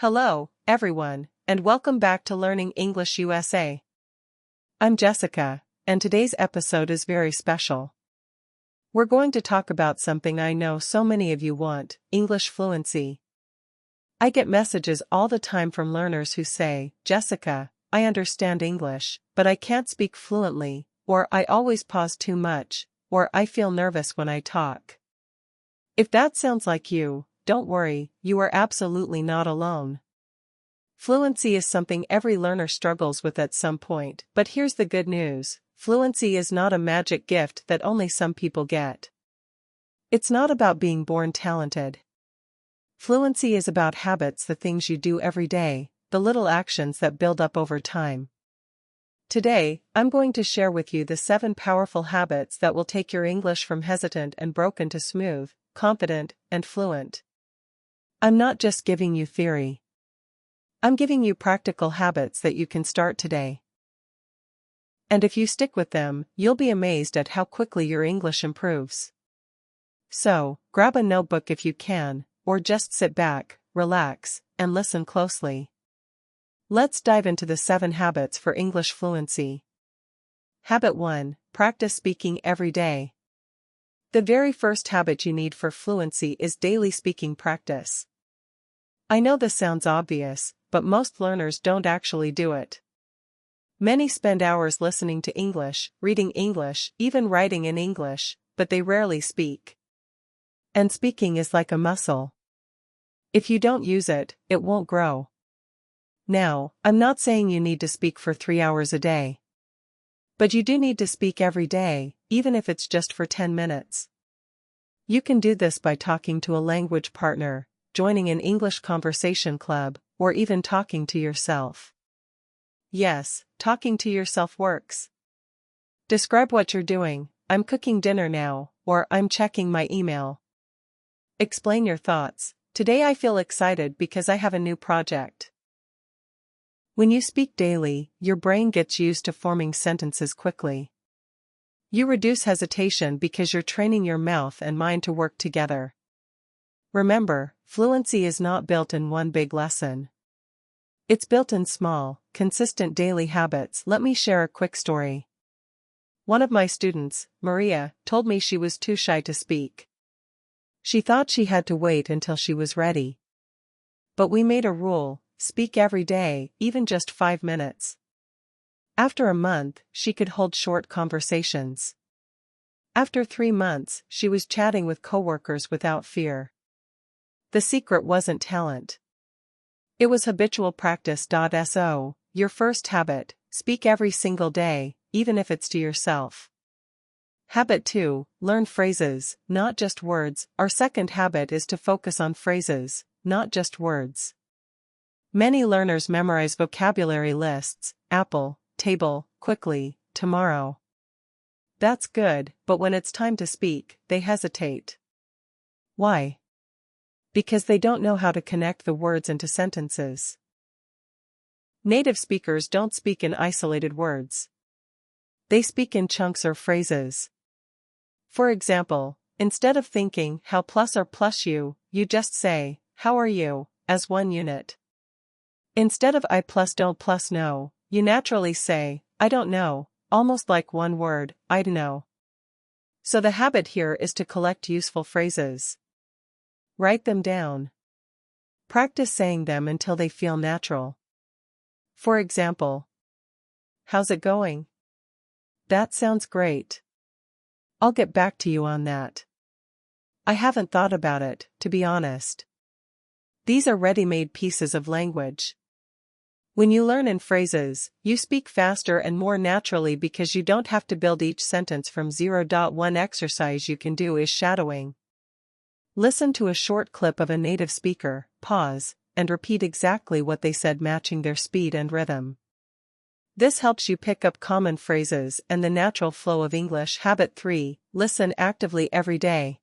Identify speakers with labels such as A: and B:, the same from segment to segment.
A: Hello, everyone, and welcome back to Learning English USA. I'm Jessica, and today's episode is very special. We're going to talk about something I know so many of you want: English fluency. I get messages all the time from learners who say, "Jessica, I understand English, but I can't speak fluently," or "I always pause too much," or "I feel nervous when I talk." If that sounds like you, don't worry, you are absolutely not alone. Fluency is something every learner struggles with at some point, but here's the good news: fluency is not a magic gift that only some people get. It's not about being born talented. Fluency is about habits, the things you do every day, the little actions that build up over time. Today, I'm going to share with you the 7 powerful habits that will take your English from hesitant and broken to smooth, confident, and fluent. I'm not just giving you theory. I'm giving you practical habits that you can start today. And if you stick with them, you'll be amazed at how quickly your English improves. So, grab a notebook if you can, or just sit back, relax, and listen closely. Let's dive into the 7 habits for English fluency. Habit 1: practice speaking every day. The very first habit you need for fluency is daily speaking practice. I know this sounds obvious, but most learners don't actually do it. Many spend hours listening to English, reading English, even writing in English, but they rarely speak. And speaking is like a muscle. If you don't use it, it won't grow. Now, I'm not saying you need to speak for 3 hours a day. But you do need to speak every day, even if it's just for 10 minutes. You can do this by talking to a language partner, joining an English conversation club, or even talking to yourself. Yes, talking to yourself works. Describe what you're doing: "I'm cooking dinner now," or "I'm checking my email." Explain your thoughts: "Today I feel excited because I have a new project." When you speak daily, your brain gets used to forming sentences quickly. You reduce hesitation because you're training your mouth and mind to work together. Remember, fluency is not built in one big lesson. It's built in small, consistent daily habits. Let me share a quick story. One of my students, Maria, told me she was too shy to speak. She thought she had to wait until she was ready. But we made a rule: speak every day, even just 5 minutes. After a month, she could hold short conversations. After 3 months, she was chatting with coworkers without fear. The secret wasn't talent. It was habitual practice. So, your first habit: speak every single day, even if it's to yourself. Habit 2: learn phrases, not just words. Our second habit is to focus on phrases, not just words. Many learners memorize vocabulary lists: apple, table, quickly, tomorrow. That's good, but when it's time to speak, they hesitate. Why? Because they don't know how to connect the words into sentences. Native speakers don't speak in isolated words. They speak in chunks or phrases. For example, instead of thinking how plus or plus you just say, "How are you?" as one unit. Instead of I plus don't plus know, you naturally say, "I don't know," almost like one word, "I'd know." So the habit here is to collect useful phrases. Write them down. Practice saying them until they feel natural. For example, "How's it going?" "That sounds great. I'll get back to you on that." "I haven't thought about it, to be honest." These are ready-made pieces of language. When you learn in phrases, you speak faster and more naturally because you don't have to build each sentence from zero. One exercise you can do is shadowing. Listen to a short clip of a native speaker, pause, and repeat exactly what they said, matching their speed and rhythm. This helps you pick up common phrases and the natural flow of English. Habit 3: listen actively every day.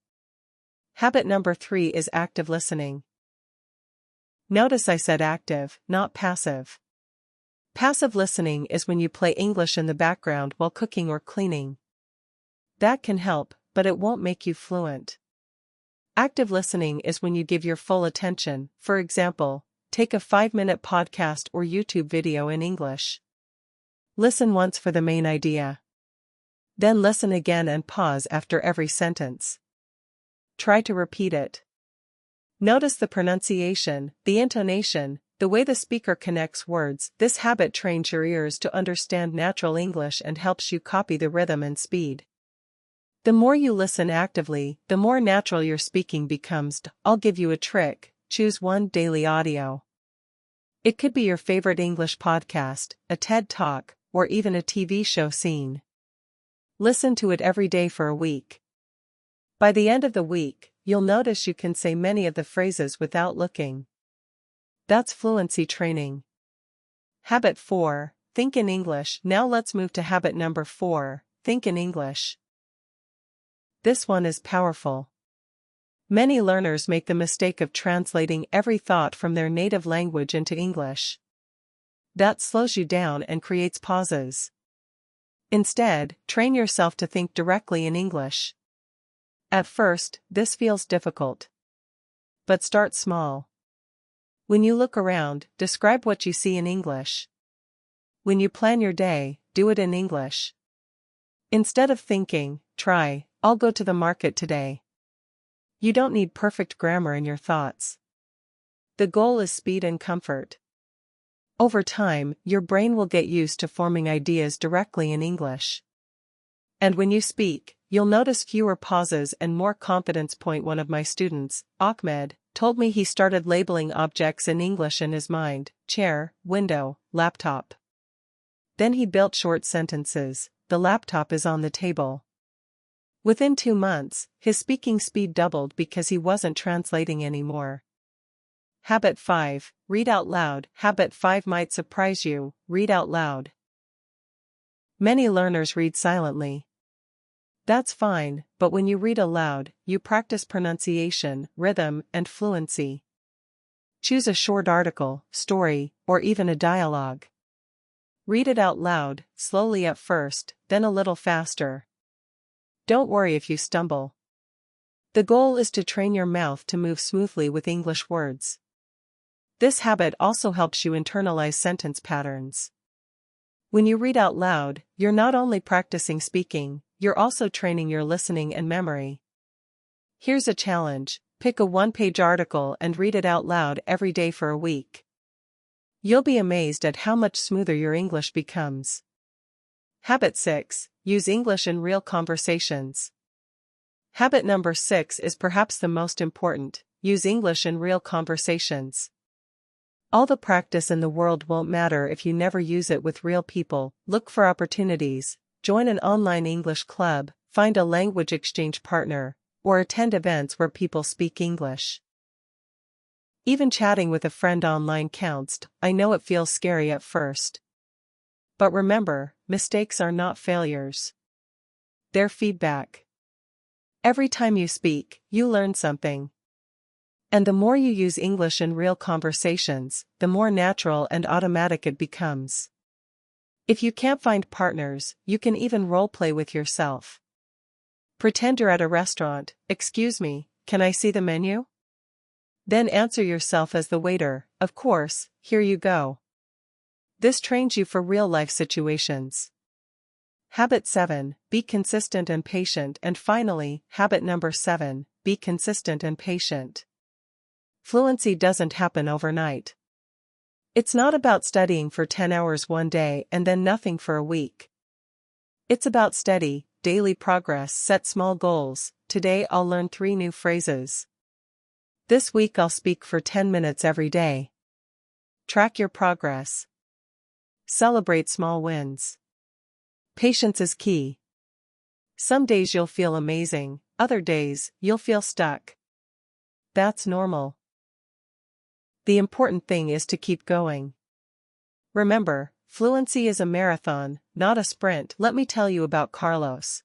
A: Habit number 3 is active listening. Notice I said active, not passive. Passive listening is when you play English in the background while cooking or cleaning. That can help, but it won't make you fluent. Active listening is when you give your full attention. For example, take a 5-minute podcast or YouTube video in English. Listen once for the main idea. Then listen again and pause after every sentence. Try to repeat it. Notice the pronunciation, the intonation, the way the speaker connects words. This habit trains your ears to understand natural English and helps you copy the rhythm and speed. The more you listen actively, the more natural your speaking becomes. I'll give you a trick: choose one daily audio. It could be your favorite English podcast, a TED Talk, or even a TV show scene. Listen to it every day for a week. By the end of the week, you'll notice you can say many of the phrases without looking. That's fluency training. Habit 4. Think in English. Now let's move to habit number 4. Think in English. This one is powerful. Many learners make the mistake of translating every thought from their native language into English. That slows you down and creates pauses. Instead, train yourself to think directly in English. At first, this feels difficult. But start small. When you look around, describe what you see in English. When you plan your day, do it in English. Instead of thinking, try, "I'll go to the market today." You don't need perfect grammar in your thoughts. The goal is speed and comfort. Over time, your brain will get used to forming ideas directly in English. And when you speak, you'll notice fewer pauses and more confidence. One of my students, Ahmed, told me he started labeling objects in English in his mind: chair, window, laptop. Then he built short sentences: "The laptop is on the table." Within 2 months, his speaking speed doubled because he wasn't translating anymore. Habit 5. Read out loud. Habit 5 might surprise you. Read out loud. Many learners read silently. That's fine, but when you read aloud, you practice pronunciation, rhythm, and fluency. Choose a short article, story, or even a dialogue. Read it out loud, slowly at first, then a little faster. Don't worry if you stumble. The goal is to train your mouth to move smoothly with English words. This habit also helps you internalize sentence patterns. When you read out loud, you're not only practicing speaking, you're also training your listening and memory. Here's a challenge: pick a 1-page article and read it out loud every day for a week. You'll be amazed at how much smoother your English becomes. Habit 6. Use English in real conversations. Habit number 6 is perhaps the most important: use English in real conversations. All the practice in the world won't matter if you never use it with real people. Look for opportunities, join an online English club, find a language exchange partner, or attend events where people speak English. Even chatting with a friend online counts. I know it feels scary at first. But remember, mistakes are not failures. They're feedback. Every time you speak, you learn something. And the more you use English in real conversations, the more natural and automatic it becomes. If you can't find partners, you can even role-play with yourself. Pretend you're at a restaurant. "Excuse me, can I see the menu?" Then answer yourself as the waiter, "Of course, here you go." This trains you for real-life situations. Habit 7. Be consistent and patient. And finally, habit number 7. Be consistent and patient. Fluency doesn't happen overnight. It's not about studying for 10 hours one day and then nothing for a week. It's about steady, daily progress. Set small goals. Today I'll learn 3 new phrases. This week I'll speak for 10 minutes every day. Track your progress. Celebrate small wins. Patience is key. Some days you'll feel amazing, other days, you'll feel stuck. That's normal. The important thing is to keep going. Remember, fluency is a marathon, not a sprint. Let me tell you about Carlos.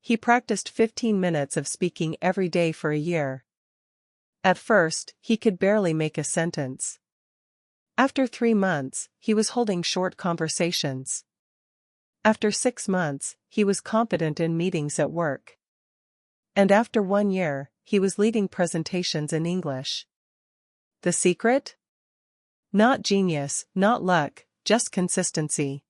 A: He practiced 15 minutes of speaking every day for a year. At first, he could barely make a sentence. After 3 months, he was holding short conversations. After 6 months, he was confident in meetings at work. And after 1 year, he was leading presentations in English. The secret? Not genius, not luck, just consistency.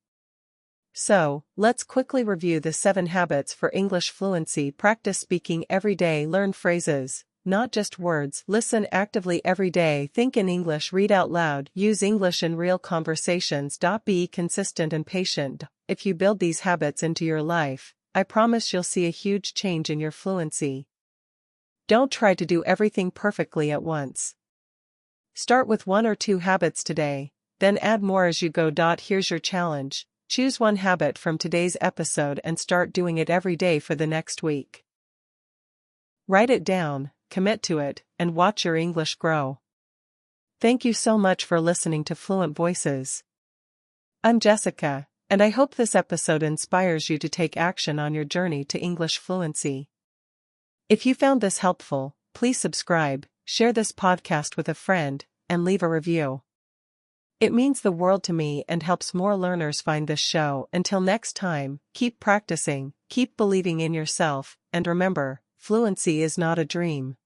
A: So, let's quickly review the 7 habits for English fluency. Practice speaking every day. Learn phrases, not just words. Listen actively every day. Think in English. Read out loud. Use English in real conversations. Be consistent and patient. If you build these habits into your life, I promise you'll see a huge change in your fluency. Don't try to do everything perfectly at once. Start with 1 or 2 habits today, then add more as you go. Here's your challenge. Choose one habit from today's episode and start doing it every day for the next week. Write it down, commit to it, and watch your English grow. Thank you so much for listening to Fluent Voices. I'm Jessica, and I hope this episode inspires you to take action on your journey to English fluency. If you found this helpful, please subscribe, share this podcast with a friend, and leave a review. It means the world to me and helps more learners find this show. Until next time, keep practicing, keep believing in yourself, and remember, fluency is not a dream.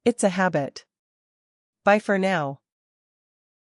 A: It's a habit. Bye for now.